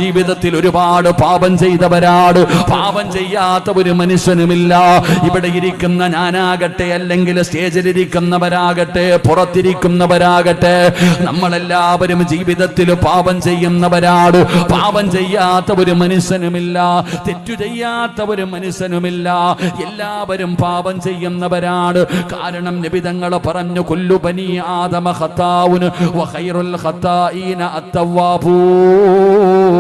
ജീവിതത്തിൽ ഒരുപാട് പാപം ചെയ്തവരാണ്. പാപം ചെയ്യാത്ത ഒരു മനുഷ്യനുമില്ല. ഇവിടെ ഇരിക്കുന്ന ഞാനാകട്ടെ, അല്ലെങ്കിൽ സ്റ്റേജിലിരിക്കുന്നവരാകട്ടെ, പുറത്തിരിക്കുന്നവരാകട്ടെ, നമ്മളെല്ലാവരും ജീവിതത്തിൽ പാപം ചെയ്യുന്നവരാണ്. പാപം ചെയ്യാത്ത ഒരു മനുഷ്യനുമില്ല, തെറ്റു ചെയ്യാത്ത ഒരു മനുഷ്യനുമില്ല. എല്ലാവരും പാപം ചെയ്യുന്നവരാണ്. കാരണം നബി തങ്ങൾ പറഞ്ഞു, കുല്ലു ബനി ആദമ ഖതാഉൻ വ ഖൈറുൽ ഖതാഈന അത്തവ്വാബൂൻ.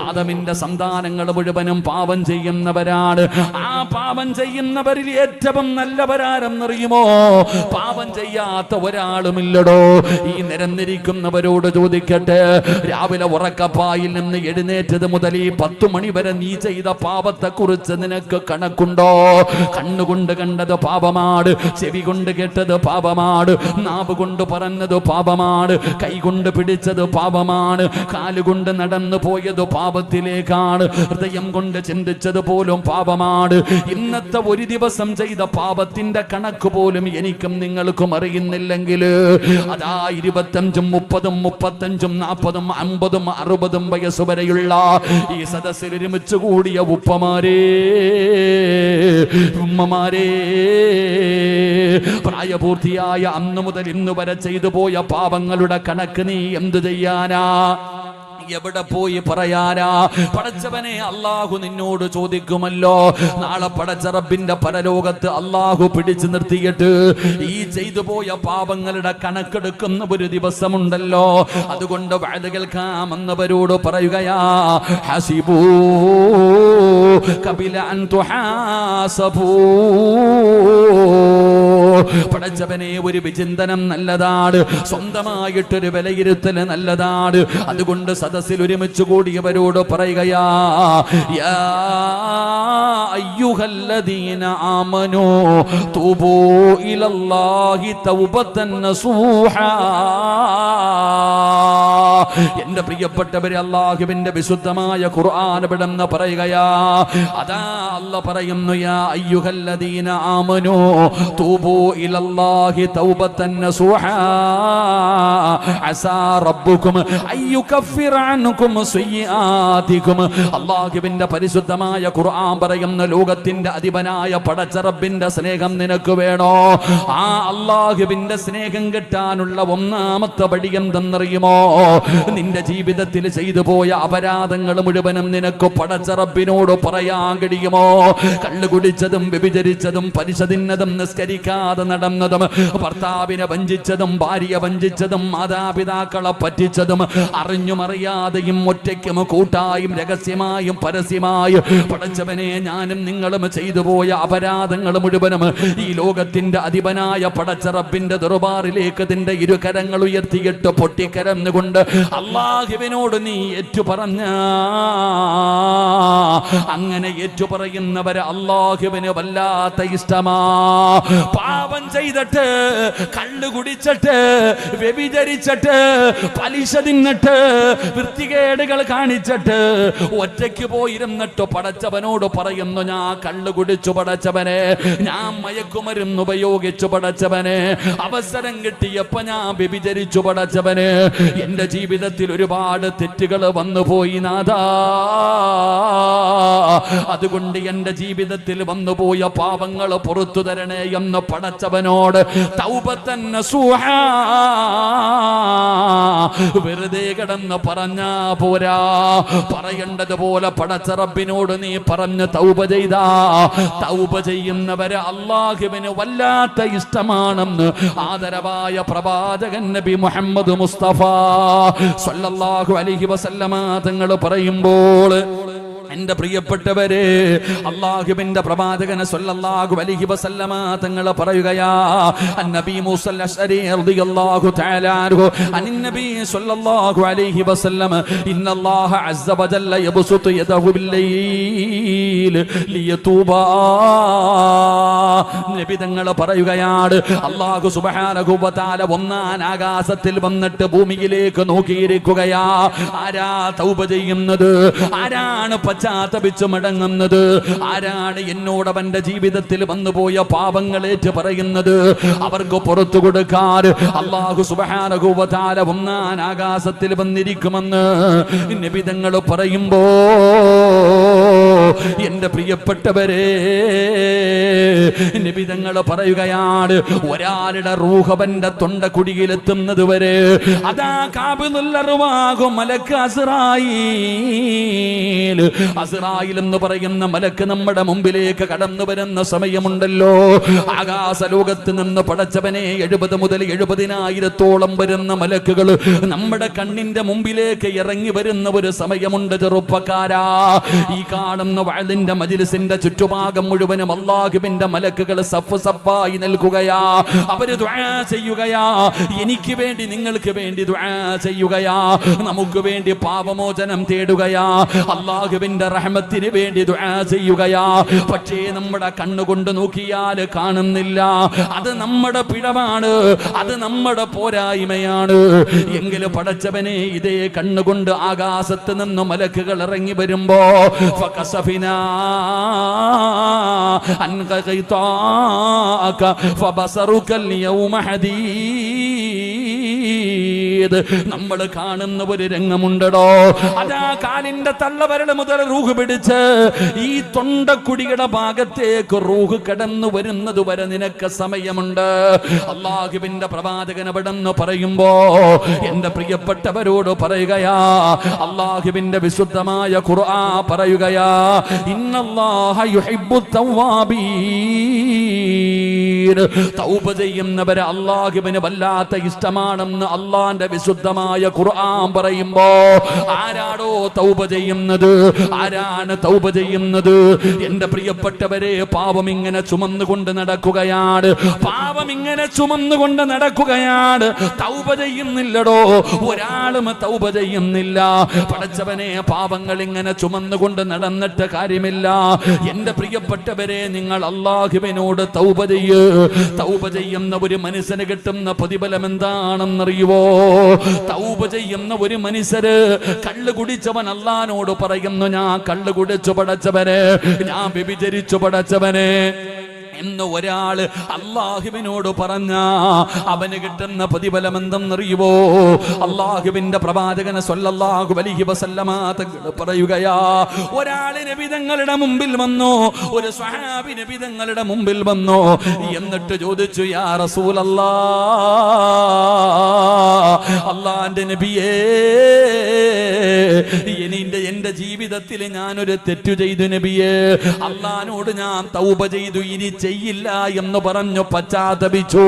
ആദമിന്റെ സന്താനങ്ങൾ മുഴുവനും പാപം ചെയ്യുന്നവരാണ്. ആ പാപം ചെയ്യുന്നവരിൽ ഏറ്റവും നല്ലവരാരെന്നറിയുമോ? പാപം ചെയ്യാത്ത ഒരാളുമില്ലടോ. ഈ നിരന്നിരിക്കുന്നവരോട് ചോദിക്കട്ടെ, രാവിലെ ഉറക്കപ്പായിൽ നിന്ന് എഴുന്നേറ്റത് മുതൽ ഈ 10 മണി വരെ നീ ചെയ്ത പാപത്തെ കുറിച്ച് നിനക്ക് കണക്കുണ്ടോ? കണ്ണുകൊണ്ട് കണ്ടത് പാപമാണ്, ചെവി കൊണ്ട് കേട്ടത് പാപമാണ്, നാവ് കൊണ്ട് പറഞ്ഞത് പാപമാണ്, കൈ കൊണ്ട് പിടിച്ചത് പാപമാണ്, കാലുകൊണ്ട് നടന്നു പോയത് പാപത്തിലേക്കാണ്, ഹൃദയം കൊണ്ട് ചിന്തിച്ചത് പോലും പാപമാണ്. ഇന്നത്തെ ഒരു ദിവസം ചെയ്ത പാപത്തിന്റെ കണക്ക് പോലും എനിക്കും നിങ്ങൾക്കും അറിയുന്നില്ലെങ്കിൽ അതാ 25, 30, 35, 40, 50, 60 വയസ്സ് വരെയുള്ള ഈ സദസ്സിൽ ഒരുമിച്ച് കൂടിയ ഉപ്പമാരേ, ഉമ്മമാരേ, പ്രായപൂർത്തിയായ അന്നു മുതൽ ഇന്നു വരെ ചെയ്തു പോയ പാപങ്ങളുടെ കണക്ക് നീ എന്തു ചെയ്യാനാ? എവിടെ പോയി പറയാനാ? പടച്ചവനെ അല്ലാഹു നിന്നോട് ചോദിക്കുമല്ലോ. നാളെ പടച്ച റബ്ബിന്റെ പരലോകത്ത് അല്ലാഹു പിടിച്ചു നിർത്തിയിട്ട് ഈ ചെയ്തു പോയ പാപങ്ങളുടെ കണക്കെടുക്കുന്ന ഒരു ദിവസമുണ്ടല്ലോ. അതുകൊണ്ട് വഅദ കേൾക്കാമെന്നവരോട് പറയുകയാ, ഹസിബൂ ഖബല അൻ തുഹാസബൂ. പടച്ചവനെ, ഒരു വിചിന്തനം നല്ലതാണ്, സ്വന്തമായിട്ടൊരു വിലയിരുത്തൽ നല്ലതാണ്. അതുകൊണ്ട് സദസ്സിൽ ഒരുമിച്ച് കൂടിയവരോട് പറയുകയാ, യാ അയ്യുഹല്ലദീന ആമനൂ തൂബൂ ഇലല്ലാഹി തൗബതൻ നസൂഹാ. എന്റെ പ്രിയപ്പെട്ടവരെ, അല്ലാഹുവിന്റെ വിശുദ്ധമായ ഖുർആൻ ഇവിടെന്ന് പറയുകയാ, അതാ അല്ലാഹ് പറയുന്നു, യാ അയ്യുഹല്ലദീന ആമനൂ തൂബൂ ഇലല്ലാഹി തൗബതൻ നസൂഹാ അസാ റബ്ബുകും അയ്യുകഫിറ അൻകും സയ്യിആതികും. അല്ലാഹുവിന്റെ പരിശുദ്ധമായ ഖുർആൻ പറയുന്ന, ലോകത്തിന്റെ അധിപനായ പടച്ച റബ്ബിന്റെ സ്നേഹം നിനക്ക് വേണോ? ആ അല്ലാഹുവിന്റെ സ്നേഹം കിട്ടാനുള്ള ഒന്നാമത്തെ പടി എന്തെന്നറിയുമോ? നിന്റെ ജീവിതത്തിൽ ചെയ്തു പോയ അപരാധങ്ങൾ മുഴുവനും നിനക്ക് പടച്ച റബ്ബിനോട് പറയാൻ കഴിയുമോ? കള്ളു കുടിച്ചതും വ്യഭിചരിച്ചതും പലിശ തിന്നതും നിസ്കരിക്കാതെ നടന്നതും ഭർത്താവിനെ വഞ്ചിച്ചതും ഭാര്യയെ വഞ്ചിച്ചതും മാതാപിതാക്കളെ പറ്റിച്ചതും അറിഞ്ഞും അറിയാതെയും ഒറ്റയ്ക്കും കൂട്ടായും രഹസ്യമായും പരസ്യമായും പടച്ചവനെ ഞാനും നിങ്ങളും ചെയ്തു പോയ അപരാധങ്ങൾ മുഴുവനും ഈ ലോകത്തിന്റെ അധിപനായ പടച്ച റബ്ബിന്റെ ദർബാറിലേക്ക് നിന്റെ ഇരുകരങ്ങൾ ഉയർത്തിയിട്ട് പൊട്ടിക്കരന്നുകൊണ്ട് അല്ലാഹുവിനോട് നീ ഏറ്റുപറഞ്ഞ, അങ്ങനെ ഏറ്റുപറയുന്നവരെ അല്ലാഹുവിന് വല്ലാത്ത ഇഷ്ടമാ. പാപം ചെയ്തിട്ട്, കള്ളു കുടിച്ചിട്ട്, വ്യഭിചരിച്ചിട്ട്, പലിശ തിന്നിട്ട്, വൃത്തികേടുകൾ കാണിച്ചിട്ട്, ഒറ്റയ്ക്ക് പോയിരുന്നിട്ട് പടച്ചവനോട് പറയുന്നു, ഞാൻ കള്ളു കുടിച്ചു പടച്ചവനെ, ഞാൻ മയക്കുമരുന്ന് ഉപയോഗിച്ചു പടച്ചവനെ, അവസരം കിട്ടിയപ്പോ ഞാൻ വ്യഭിചരിച്ചു പടച്ചവനെ, എന്റെ ജീവിതത്തിൽ ഒരുപാട് തെറ്റുകൾ വന്നുപോയി നാഥാ, അതുകൊണ്ട് എന്റെ ജീവിതത്തിൽ വന്നുപോയ പാപങ്ങൾ പുറത്തു തരണേ എന്ന് പടച്ചവനോട് തൗബതൻ നസൂഹാ വെറുതെ കിടന്ന് പറഞ്ഞാ പോരാ. പറയേണ്ടതുപോലെ പടച്ച റബ്ബിനോട് നീ പറഞ്ഞ് തൗബ ചെയ്താ, തൗബ ചെയ്യുന്നവരെ അല്ലാഹുവിന് വല്ലാത്ത ഇഷ്ടമാണെന്ന് ആദരവായ പ്രവാചകൻ നബി മുഹമ്മദ് മുസ്തഫ സ്വല്ലല്ലാഹു അലൈഹി വസല്ലമ തങ്ങൾ പറയുമ്പോൾ, എന്റെ പ്രിയപ്പെട്ടവരെ, അല്ലാഹുവിന്റെ പ്രവാചകൻ സ്വല്ലല്ലാഹു അലൈഹി വസല്ലമ തങ്ങൾ പറയുകയാ, നബി മൂസ അശ്അരി റളിയല്ലാഹു തആല അൻഹു അന്നബി സ്വല്ലല്ലാഹു അലൈഹി വസല്ലം, ഇന്നല്ലാഹ അസ്സ വജല്ല യബ്സുതു യദഹു ബില്ലൈൽ ലിയതൂബാ. നബി തങ്ങൾ പറയുകയാണ്, അല്ലാഹു സുബ്ഹാനഹു വ തആല ഒന്നാം ആകാശത്തിൽ വന്നിട്ട് ഭൂമിയിലേക്ക് നോക്കിയിരിക്കുകയാ. ആരാ തൗബ ചെയ്യുന്നത്? ആരാണ് പച്ച പശ്ചാത്തപിച്ച് മടങ്ങുന്നത്? ആരാണ് എന്നോട് അവന്റെ ജീവിതത്തിൽ വന്നുപോയ പാപങ്ങളേറ്റ് പറയുന്നത്? അവർക്ക് പുറത്തു കൊടുക്കാൻ അല്ലാഹു സുബ്ഹാനഹു വ തആല ഒന്നാം ആകാശത്തിൽ വന്നിരിക്കുമെന്ന് നബി തങ്ങൾ പറയുമ്പോ എന്റെ പ്രിയപ്പെട്ടവരെ, നബി തങ്ങൾ പറയുകയാണ്, ഒരാളുടെ റൂഹ് അവന്റെ തൊണ്ടക്കുടിയിലെത്തുന്നത് വരെ അതാ ഖാബിദുൽ അർവാഹ് മലക്ക് അസ്റായീൽ എന്ന് പറയുന്ന മലക്ക് നമ്മുടെ മുമ്പിലേക്ക് കടന്നു വരുന്ന സമയമുണ്ടല്ലോ. ആകാശ ലോകത്ത് നിന്ന് പടച്ചവനെ 70 മുതൽ 70,000 വരുന്ന മലക്കുകൾ നമ്മുടെ കണ്ണിന്റെ മുമ്പിലേക്ക് ഇറങ്ങി വരുന്ന ഒരു സമയമുണ്ട്. ചെറുപ്പക്കാരാ, ഈ കാണുന്ന വഅലിന്റെ മജ്ലിസിന്റെ ചുറ്റുഭാഗം മുഴുവനും അല്ലാഹുവിന്റെ മലക്കുകൾ സഫ് സഫായി നൽകുകയാ. അവര് ദുആ ചെയ്യുകയാ, എനിക്ക് വേണ്ടി നിങ്ങൾക്ക് വേണ്ടി ദുആ ചെയ്യുകയാ, നമുക്ക് വേണ്ടി പാപമോചനം തേടുകയാ, അല്ലാഹുവിന്റെ റഹ്മത്തിന് വേണ്ടി ദുആ ചെയ്യുകയാ. പക്ഷേ നമ്മുടെ കണ്ണുകൊണ്ട് നോക്കിയാൽ കാണുന്നില്ല. അത് നമ്മുടെ പിഴവാണ്, അത് നമ്മുടെ പോരായ്മയാണ്. എങ്കിലും പടച്ചവനെ, ഇതേ കണ്ണുകൊണ്ട് ആകാശത്ത് നിന്ന് മലക്കുകൾ ഇറങ്ങി വരുമ്പോ ഫകസഫിനാ അൻക ഖൈതാക ഫബസറുക യൗമ ഹദീദ്. നമ്മൾ കാണുന്ന ഒരു രംഗമുണ്ടോ, അതാ കാലിന്റെ തള്ളവരൽ മുതൽ റൂഹ് പിടിച്ച് ഈ തൊണ്ടക്കുടിയുടെ ഭാഗത്തേക്ക് റൂഹ് കടന്നു വരുന്നത് വരെ നിനക്ക് സമയമുണ്ട്. അല്ലാഹുവിന്റെ പ്രവാചകൻ അവിടെന്ന് പറയുമ്പോ എന്റെ പ്രിയപ്പെട്ടവരോട് പറയുകയാ, അല്ലാഹുവിന്റെ വിശുദ്ധമായ ഖുർആൻ പറയുകയാ, ഇന്നല്ലാഹ യുഹിബ്ബുത് തവ്വാബീൻ. തൗബ ചെയ്യുന്നവരെ അല്ലാഹുവിന് വല്ലാത്ത ഇഷ്ടമാണെന്ന് അല്ലാഹുവിന്റെ വിശുദ്ധമായ ഖുർആൻ പറയുമ്പോ ആരാടോ തൗബ ചെയ്യുന്നത്? ആരാണ് തൗബ ചെയ്യുന്നത്? എന്റെ പ്രിയപ്പെട്ടവരെ, പാപം ഇങ്ങനെ ചുമന്നുകൊണ്ട് നടക്കുകയാണ്, പാപം ഇങ്ങനെ ചുമന്നുകൊണ്ട് നടക്കുകയാണ്. തൗബ ചെയ്യുന്നില്ലടോ, ഒരാളും തൗബ ചെയ്യുന്നില്ല. പടച്ചവനെ, പാപങ്ങൾ ഇങ്ങനെ ചുമന്നുകൊണ്ട് നടന്നിട്ട് കാര്യമില്ല. എന്റെ പ്രിയപ്പെട്ടവരെ, നിങ്ങൾ അല്ലാഹുവിനോട് തൗബ ചെയ്യ്. തൗബ ചെയ്യുന്ന ഒരു മനുഷ്യന് കിട്ടുന്ന പ്രതിഫലം എന്താണെന്നറിയുവോ? തൗബ ചെയ്യുന്ന ഒരു മനുഷ്യര്, കള്ള് കുടിച്ചവൻ അല്ലാഹുവിനോട് പറയുന്നു, ഞാൻ കള്ള് കുടിച്ചു പടച്ചവനെ, ഞാൻ വ്യഭിചരിച്ചു പടച്ചവനെ എന്ന് ഒരാൾ അല്ലാഹുവിനോട് പറഞ്ഞ അവന് കിട്ടുന്ന പ്രതിഫലം എന്തെന്നറിയുവോ? അല്ലാഹുവിന്റെ പ്രവാചകൻ സ്വല്ലല്ലാഹു അലൈഹി വസല്ലമ തങ്ങൾ പറയുകയാ, ഒരാൾ നബി തങ്ങളുടെ മുമ്പിൽ വന്നു, ഒരു സ്വഹാബി നബി തങ്ങളുടെ മുമ്പിൽ വന്നു, എന്നിട്ട് ചോദിച്ചു, യാ റസൂലല്ലാഹ്, അല്ലാഹുവിന്റെ നബിയേ, എന്റെ ജീവിതത്തിൽ ഞാനൊരു തെറ്റു ചെയ്തു നബിയേ, അല്ലാഹുവിനോട് ഞാൻ തൗബ ചെയ്തു, ഇനി ചെയ്യില്ല എന്ന് പറഞ്ഞു പശ്ചാത്തപിച്ചു.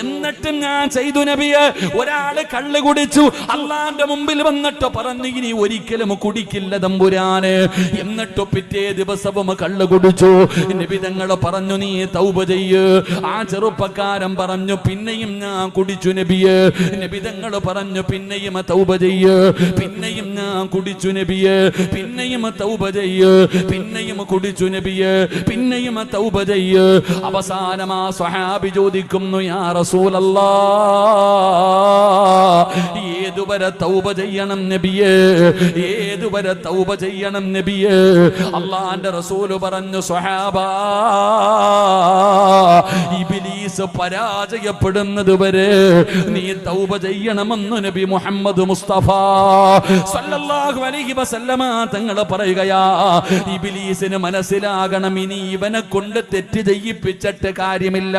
എന്നിട്ടും ഞാൻ ചെയ്തു നബിയെ. ഒരാള് കള്ള് കുടിച്ചു, അള്ളാന്റെ മുമ്പിൽ വന്നിട്ട് പറഞ്ഞു, ഇനി ഒരിക്കലും കുടിക്കില്ല തമ്പുരാന്. എന്നിട്ട് പിറ്റേ ദിവസവും കള്ള് കുടിച്ചു. നബി തങ്ങൾ പറഞ്ഞു, നീ തൗബ ചെയ്യ്. ആ ചെറുപ്പക്കാരൻ പറഞ്ഞു, പിന്നെയും ഞാൻ കുടിച്ചു നബിയെ. നബി തങ്ങൾ പറഞ്ഞു, പിന്നെയും തൗബ ചെയ്യ്. പിന്നെയും ഞാൻ കുടിച്ചു നബിയെ. പിന്നെയും തൗബ ചെയ്യ്. പിന്നെയും കുടിച്ചു നബിയെ. പിന്നെയും തൗബ ചെയ്യ്. അവസാനം ആ സ്വഹാബി ചോദിക്കുന്നു, യാ റസൂലല്ലാഹ്, ഏതുവരെ തൗബ ചെയ്യണം നബിയേ? ഏതുവരെ തൗബ ചെയ്യണം നബിയേ? അല്ലാഹുവിന്റെ റസൂൽ പറഞ്ഞു, സ്വഹാബാ, ഇബ്ലീസ് പരാജയപ്പെടുന്നത് വരെ നീ തൗബ ചെയ്യണമെന്ന് നബി മുഹമ്മദ് മുസ്തഫ സല്ലല്ലാഹു അലൈഹി വസല്ലമ തങ്ങൾ പറയുകയാ. ഇബ്ലീസിന് മനസ്സിലാകണം, ഇനി ഇവനെ കൊണ്ട് തെറ്റ് ചെയ്യിപ്പിച്ചിട്ട് കാര്യമില്ല.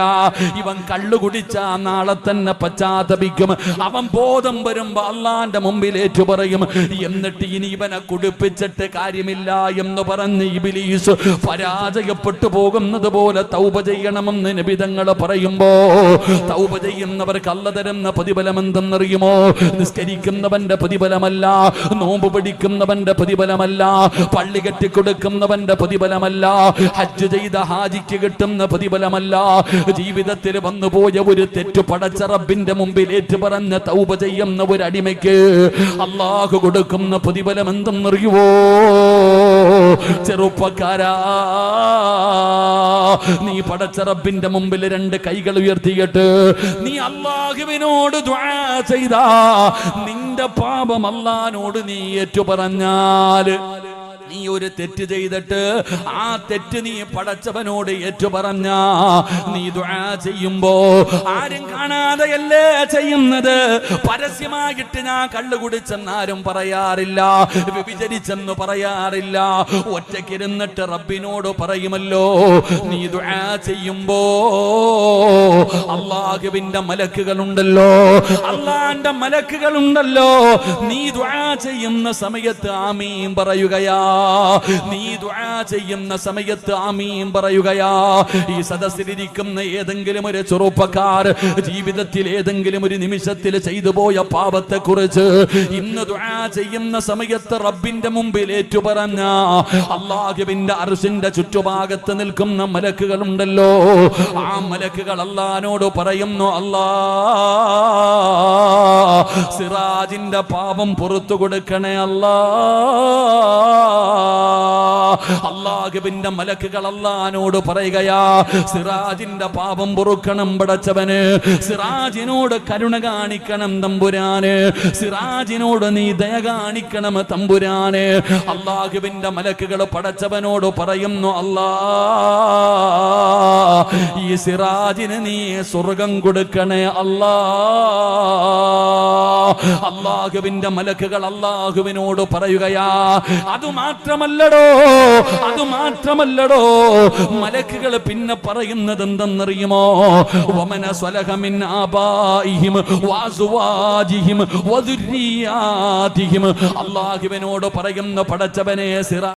ഇവൻ കള്ളു കുടിച്ചാ നാളെ തന്നെ പശ്ചാത്തപിക്കും. അവൻ ബോധം വരുമ്പോ അള്ളാന്റെ മുമ്പിൽ ഏറ്റു പറയും. എന്നിട്ട് ഇനി ഇവനെ കുടിപ്പിച്ചിട്ട് കാര്യമില്ല എന്ന് പറഞ്ഞ് ഇബ്ലീസ് പരാജയപ്പെട്ടു പോകുന്നത് പോലെ തൗബ ചെയ്യണമെന്ന് നബി തങ്ങൾ പറയുമ്പോ, തൗബ ചെയ്യുന്നവർക്ക് അല്ലാഹു തരുന്ന പ്രതിഫലം എന്തെന്നറിയുമോ? നിസ്കരിക്കുന്നവന്റെ പ്രതിഫലമല്ല, നോമ്പ് പിടിക്കുന്നവന്റെ പ്രതിഫലമല്ല, പള്ളി കെട്ടിക്കൊടുക്കുന്നവന്റെ പ്രതിഫലമല്ല, ഹജ്ജ് ചെയ്ത ഹാജിക്ക് കിട്ടുന്ന പ്രതിഫലമല്ല, ജീവിതത്തിൽ വന്നുപോയ ഒരു തെറ്റു പടച്ച റബ്ബിന്റെ മുമ്പിൽ ഏറ്റു പറഞ്ഞ തൗബ ചെയ്യുന്ന ഒരു അടിമയ്ക്ക് അല്ലാഹു കൊടുക്കുന്ന പ്രതിഫലം എന്തെന്നറിയുവോ? ചെറുപ്പക്കാരാ, നീ പടച്ച റബ്ബിന്റെ മുമ്പിൽ രണ്ട് കൈകൾ ഉയർത്തിയിട്ട് നീ അല്ലാഹുവിനോട് ദുആ ചെയ്താ, നിന്റെ പാപം അല്ലാഹുവിനോട് നീ ഏറ്റു പറഞ്ഞാൽ നീ ഒരു തെറ്റ് ചെയ്തിട്ട് ആ തെറ്റ് നീ പടച്ചവനോട് ഏറ്റുപറഞ്ഞ, നീ ദുആ ചെയ്യുമ്പോ ആരും കാണാതെയല്ലേ ചെയ്യുന്നത്. പരസ്യമായിട്ട് ഞാൻ കള്ളു കുടിച്ചെന്നാരും പറയാറില്ല, വ്യഭിചരിച്ചെന്ന് പറയാറില്ല. ഒറ്റയ്ക്കിരുന്നിട്ട് റബ്ബിനോട് പറയുമല്ലോ. നീ ദുആ ചെയ്യുമ്പോ അല്ലാഹുവിന്റെ മലക്കുകളുണ്ടല്ലോ, അല്ലാഹുവിന്റെ മലക്കുകളുണ്ടല്ലോ. നീ ദുആ ചെയ്യുന്ന സമയത്ത് ആമീൻ പറയുകയാ. നീ ദുആ ചെയ്യുന്ന സമയത്ത് ആമീൻ പറയുകയാ. ഈ സദസ്സിലിരിക്കുന്ന ഏതെങ്കിലും ഒരു ചെറുപ്പക്കാർ ജീവിതത്തിൽ ഏതെങ്കിലും ഒരു നിമിഷത്തിൽ ചെയ്തു പോയ പാപത്തെ കുറിച്ച് ഇന്ന് ദുആ ചെയ്യുന്ന സമയത്ത് റബ്ബിന്റെ മുമ്പിൽ ഏറ്റുപറഞ്ഞ, അല്ലാഹുവിന്റെ അർശിന്റെ ചുറ്റുഭാഗത്ത് നിൽക്കുന്ന മലക്കുകളുണ്ടല്ലോ. ആ മലക്കുകൾ അല്ലാഹുവിനോട് പറയുന്നു, അല്ലാഹ് സിറാജിന്റെ പാപം പുറത്തു കൊടുക്കണേ അല്ലാ. അല്ലാഹുവിന്റെ മലക്കുകൾ അല്ലാഹുവിനോട് പറയുകയാ, സിറാജിന്റെ പാപം പൊറുക്കണം പടച്ചവന്, സിറാജിനോട് കരുണ കാണിക്കണം തമ്പുരാന്, സിറാജിനോട് നീ ദയ കാണിക്കണം തമ്പുരാന്. അല്ലാഹുവിന്റെ മലക്കുകൾ പടച്ചവനോട് പറയുന്നു, അല്ലാഹ് ഈ സിറാജിന് നീ സ്വർഗം കൊടുക്കണേ അല്ലാ. അല്ലാഹുവിന്റെ മലക്കുകൾ അല്ലാഹുവിനോട് പറയുകയാ. അതുമാത്രമല്ലടോ, അതുമാത്രമല്ലടോ, മലക്കുകൾ പിന്നെ പറയുന്നത് എന്തെന്നറിയുമോ? വമന സ്വലഹ മിൻ ആബാഇഹിം വഅസ്വാജിഹിം വദുരിയാതിഹിം. അല്ലാഹുവിനോട് പറയുന്ന പടച്ചവനെ സിറാ